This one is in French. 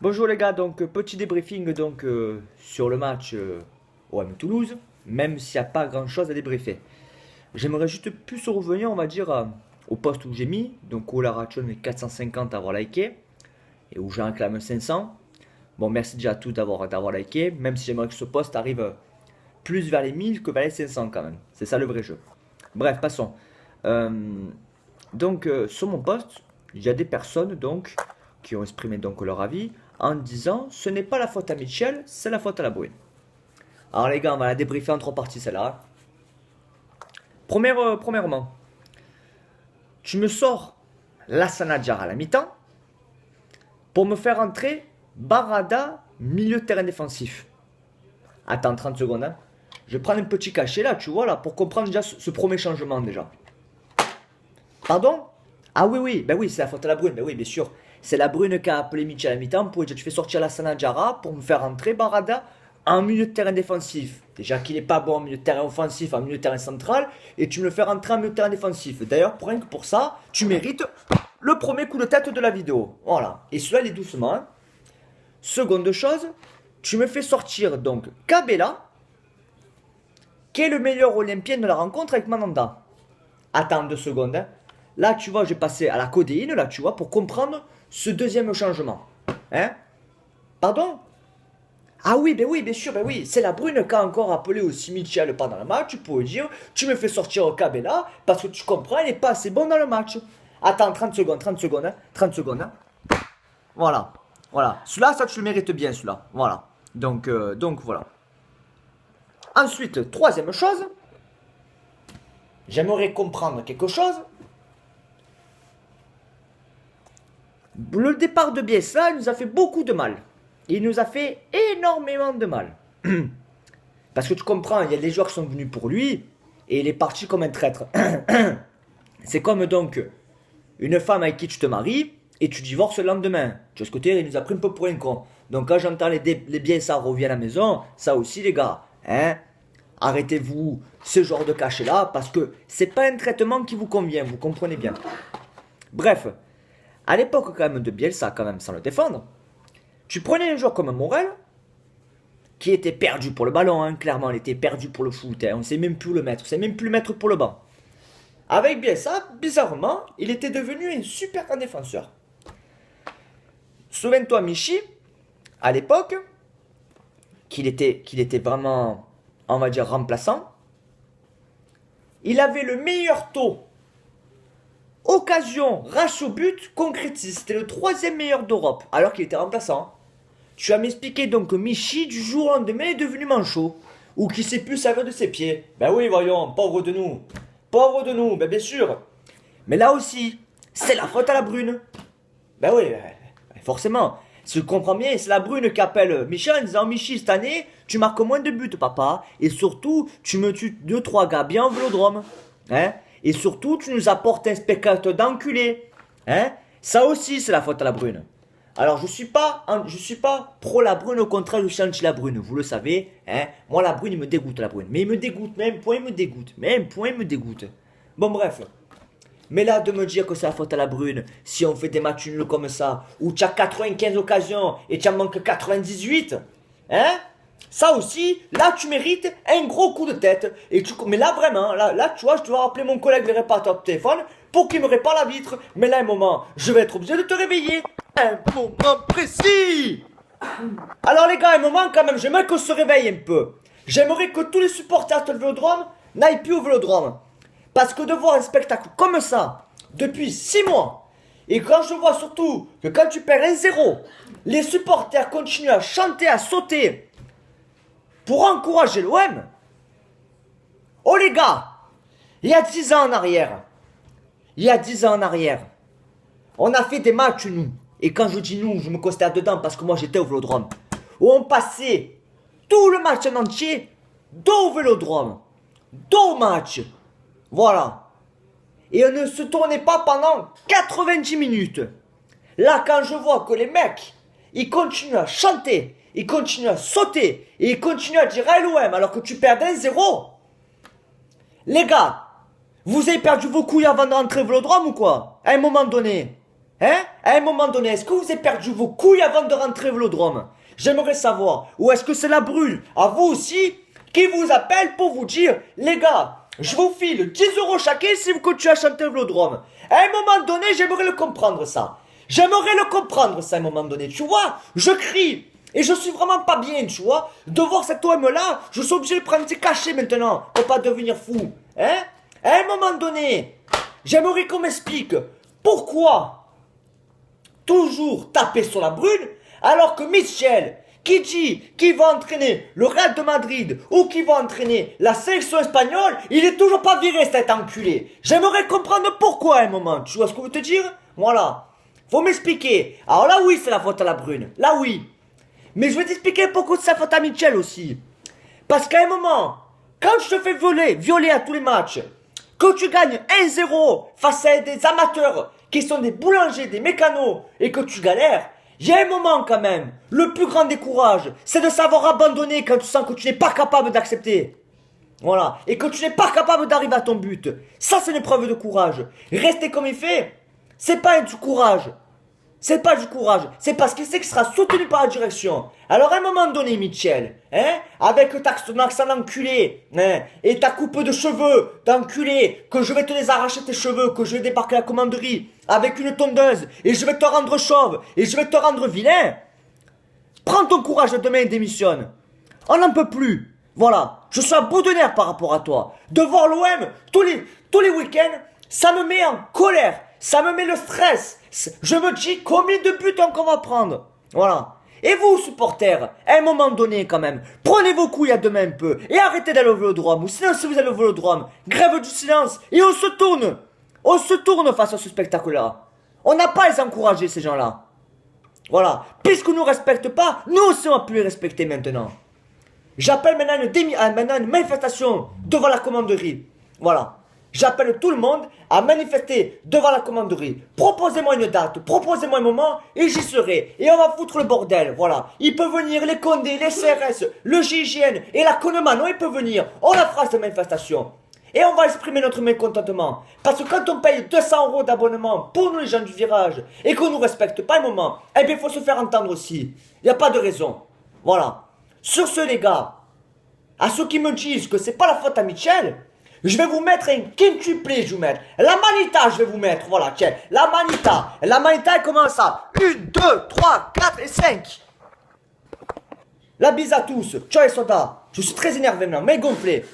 Bonjour les gars, donc petit débriefing sur le match OM Toulouse, même s'il n'y a pas grand chose à débriefer. J'aimerais juste plus revenir, on va dire, au poste où j'ai mis, donc où la ration est 450 à avoir liké, et où j'ai réclame 500. Bon, merci déjà à tous d'avoir liké, même si j'aimerais que ce poste arrive plus vers les 1000 que vers les 500 quand même. C'est ça le vrai jeu. Bref, passons. Euh, sur mon poste, il y a des personnes qui ont exprimé leur avis en disant ce n'est pas la faute à Mitchell, c'est la faute à la Brune. Alors les gars, on va la débriefer en trois parties celle-là. Premièrement, tu me sors Lassana Diarra à la mi-temps pour me faire entrer Barada milieu de terrain défensif. Attends 30 secondes, hein. Je vais prendre un petit cachet là, tu vois là, pour comprendre déjà ce premier changement déjà. Pardon? Ah oui, oui, ben oui, c'est la faute à la Brune, ben oui, bien sûr. C'est la Brune qui a appelé Mitchell à la mi-temps pour dire tu fais sortir la Diarra pour me faire entrer Barada en milieu de terrain défensif. Déjà qu'il n'est pas bon en milieu de terrain offensif, en milieu de terrain central, et tu me le fais rentrer en milieu de terrain défensif. D'ailleurs, rien que pour ça, tu mérites le premier coup de tête de la vidéo. Voilà. Et cela, il est doucement. Hein. Seconde chose, tu me fais sortir donc Cabella, qui est le meilleur Olympien de la rencontre avec Mandanda. Attends 2 secondes. Hein. Là, tu vois, j'ai passé à la codéine, là, tu vois, pour comprendre ce deuxième changement. Hein? Pardon? Ah oui, ben oui, bien sûr, ben oui. C'est la Brune qui a encore appelé aussi Mitchell pendant le match. Tu pourrais dire, tu me fais sortir au Cabella parce que tu comprends, il n'est pas assez bon dans le match. Attends, 30 secondes, 30 secondes, hein, 30 secondes. Hein. Voilà, voilà. Celui-là, ça, tu le mérites bien, celui-là. Voilà. Donc voilà. Ensuite, troisième chose, j'aimerais comprendre quelque chose. Le départ de Bielsa nous a fait beaucoup de mal. Il nous a fait énormément de mal. Parce que tu comprends, il y a des joueurs qui sont venus pour lui et il est parti comme un traître. C'est comme donc une femme avec qui tu te maries et tu divorces le lendemain. Tu vois ce côté, il nous a pris un peu pour un con. Donc quand j'entends les Bielsa revient à la maison, ça aussi les gars, hein, arrêtez-vous ce genre de cachet là parce que c'est pas un traitement qui vous convient, vous comprenez bien. Bref, à l'époque quand même de Bielsa, quand même sans le défendre, tu prenais un joueur comme Morel, qui était perdu pour le ballon, hein, clairement, il était perdu pour le foot, hein, on ne sait même plus le mettre, on ne sait même plus le mettre pour le banc. Avec Bielsa, bizarrement, il était devenu un super grand défenseur. Souviens-toi, Michi, à l'époque, qu'il était vraiment, on va dire, remplaçant, il avait le meilleur taux occasion, ratio but, concrétise. C'était le troisième meilleur d'Europe, alors qu'il était remplaçant. Tu vas m'expliquer donc que Michi, du jour au lendemain, est devenu manchot. Ou qui sait plus servir de ses pieds. Ben oui, voyons, pauvre de nous. Pauvre de nous, ben bien sûr. Mais là aussi, c'est la faute à la Brune. Ben oui, forcément. Si tu comprends bien, c'est la Brune qui appelle Michel en disant Michi, cette année, tu marques moins de buts, papa. Et surtout, tu me tues 2-3 gars bien au vélodrome. Hein? Et surtout, tu nous apportes un spectacle d'enculé. Hein? Ça aussi, c'est la faute à la Brune. Alors, je suis pas pro la Brune, au contraire, je suis anti la Brune, vous le savez. Hein? Moi, la Brune, il me dégoûte, la Brune. Mais il me dégoûte, même point, il me dégoûte. Même point, il me dégoûte. Bon, bref. Mais là, de me dire que c'est la faute à la Brune, si on fait des matchs nuls comme ça, où tu as 95 occasions et tu en manques 98, hein? Ça aussi, là, tu mérites un gros coup de tête. Mais là, vraiment, là, tu vois, je dois rappeler mon collègue, le réparateur de téléphone, pour qu'il me répare la vitre. Mais là, un moment, je vais être obligé de te réveiller. Un moment précis. Alors, les gars, un moment, quand même, j'aimerais qu'on se réveille un peu. J'aimerais que tous les supporters de Vélodrome n'aillent plus au Vélodrome. Parce que de voir un spectacle comme ça, depuis 6 mois, et quand je vois surtout que quand tu perds 1-0, les supporters continuent à chanter, à sauter, pour encourager l'OM. Oh les gars, il y a 10 ans en arrière, on a fait des matchs nous. Et quand je dis nous, je me considère dedans parce que moi j'étais au Vélodrome. Où on passait tout le match en entier dos au Vélodrome. Dos au match. Voilà. Et on ne se tournait pas pendant 90 minutes. Là, quand je vois que les mecs, ils continuent à chanter, ils continuent à sauter, et ils continuent à dire LOM alors que tu perds 1-0. Les gars, vous avez perdu vos couilles avant de rentrer au Vélodrome ou quoi? À un moment donné. Hein? À un moment donné, est-ce que vous avez perdu vos couilles avant de rentrer au Vélodrome? J'aimerais savoir. Ou est-ce que c'est la brune, à vous aussi, qui vous appelle pour vous dire, les gars, je vous file 10 euros chacun si vous continuez à chanter au Vélodrome. À un moment donné, j'aimerais le comprendre ça. J'aimerais le comprendre ça à un moment donné. Tu vois, je crie. Et je suis vraiment pas bien, tu vois. De voir cet OM-là, je suis obligé de prendre ses cachets maintenant pour pas devenir fou. Hein? À un moment donné, j'aimerais qu'on m'explique pourquoi toujours taper sur la brune alors que Michel, qui dit qu'il va entraîner le Real de Madrid ou qu'il va entraîner la sélection espagnole, il est toujours pas viré cet enculé. J'aimerais comprendre pourquoi à un moment. Tu vois ce que je veux te dire? Voilà. Faut m'expliquer. Alors là oui, c'est la faute à la brune. Là oui. Mais je vais t'expliquer pourquoi c'est la faute à Michel aussi. Parce qu'à un moment, quand je te fais violer à tous les matchs, que tu gagnes 1-0 face à des amateurs qui sont des boulangers, des mécanos, et que tu galères, il y a un moment quand même, le plus grand des courages, c'est de savoir abandonner quand tu sens que tu n'es pas capable d'accepter. Voilà. Et que tu n'es pas capable d'arriver à ton but. Ça, c'est une preuve de courage. Rester comme il fait, c'est pas du courage. C'est pas du courage, c'est parce qu'il sait qu'il sera soutenu par la direction. Alors à un moment donné, Michel, hein, avec ton accent d'enculé, hein, et ta coupe de cheveux d'enculé, que je vais te les arracher tes cheveux, que je vais débarquer à la commanderie, avec une tondeuse, et je vais te rendre chauve, et je vais te rendre vilain. Prends ton courage demain et démissionne. On n'en peut plus. Voilà, je suis à bout de nerfs par rapport à toi. De voir l'OM tous les week-ends, ça me met en colère. Ça me met le stress. Je me dis combien de buts on va prendre. Voilà. Et vous, supporters, à un moment donné quand même, prenez vos couilles à demain un peu et arrêtez d'aller au Vélodrome. Ou sinon, si vous allez au Vélodrome, grève du silence et on se tourne. On se tourne face à ce spectacle-là. On n'a pas à les encourager, ces gens-là. Voilà. Puisqu'ils ne nous respectent pas, nous aussi on va plus les respecter maintenant. J'appelle maintenant une manifestation devant la commanderie. Voilà. J'appelle tout le monde à manifester devant la commanderie. Proposez-moi une date, proposez-moi un moment et j'y serai. Et on va foutre le bordel, voilà. Il peut venir les Condé, les CRS, le GIGN et la Connemano, il peut venir. On la fera cette manifestation. Et on va exprimer notre mécontentement. Parce que quand on paye 200 euros d'abonnement pour nous les gens du virage et qu'on ne nous respecte pas un moment, eh bien il faut se faire entendre aussi. Il n'y a pas de raison. Voilà. Sur ce les gars, à ceux qui me disent que c'est pas la faute à Michel, je vais vous mettre un quintuplé, je vais vous mettre. La manita, je vais vous mettre. Voilà, tiens. La manita. La manita, elle commence à 1, 2, 3, 4 et 5. La bise à tous. Ciao les soldats. Je suis très énervé maintenant, mais gonflé.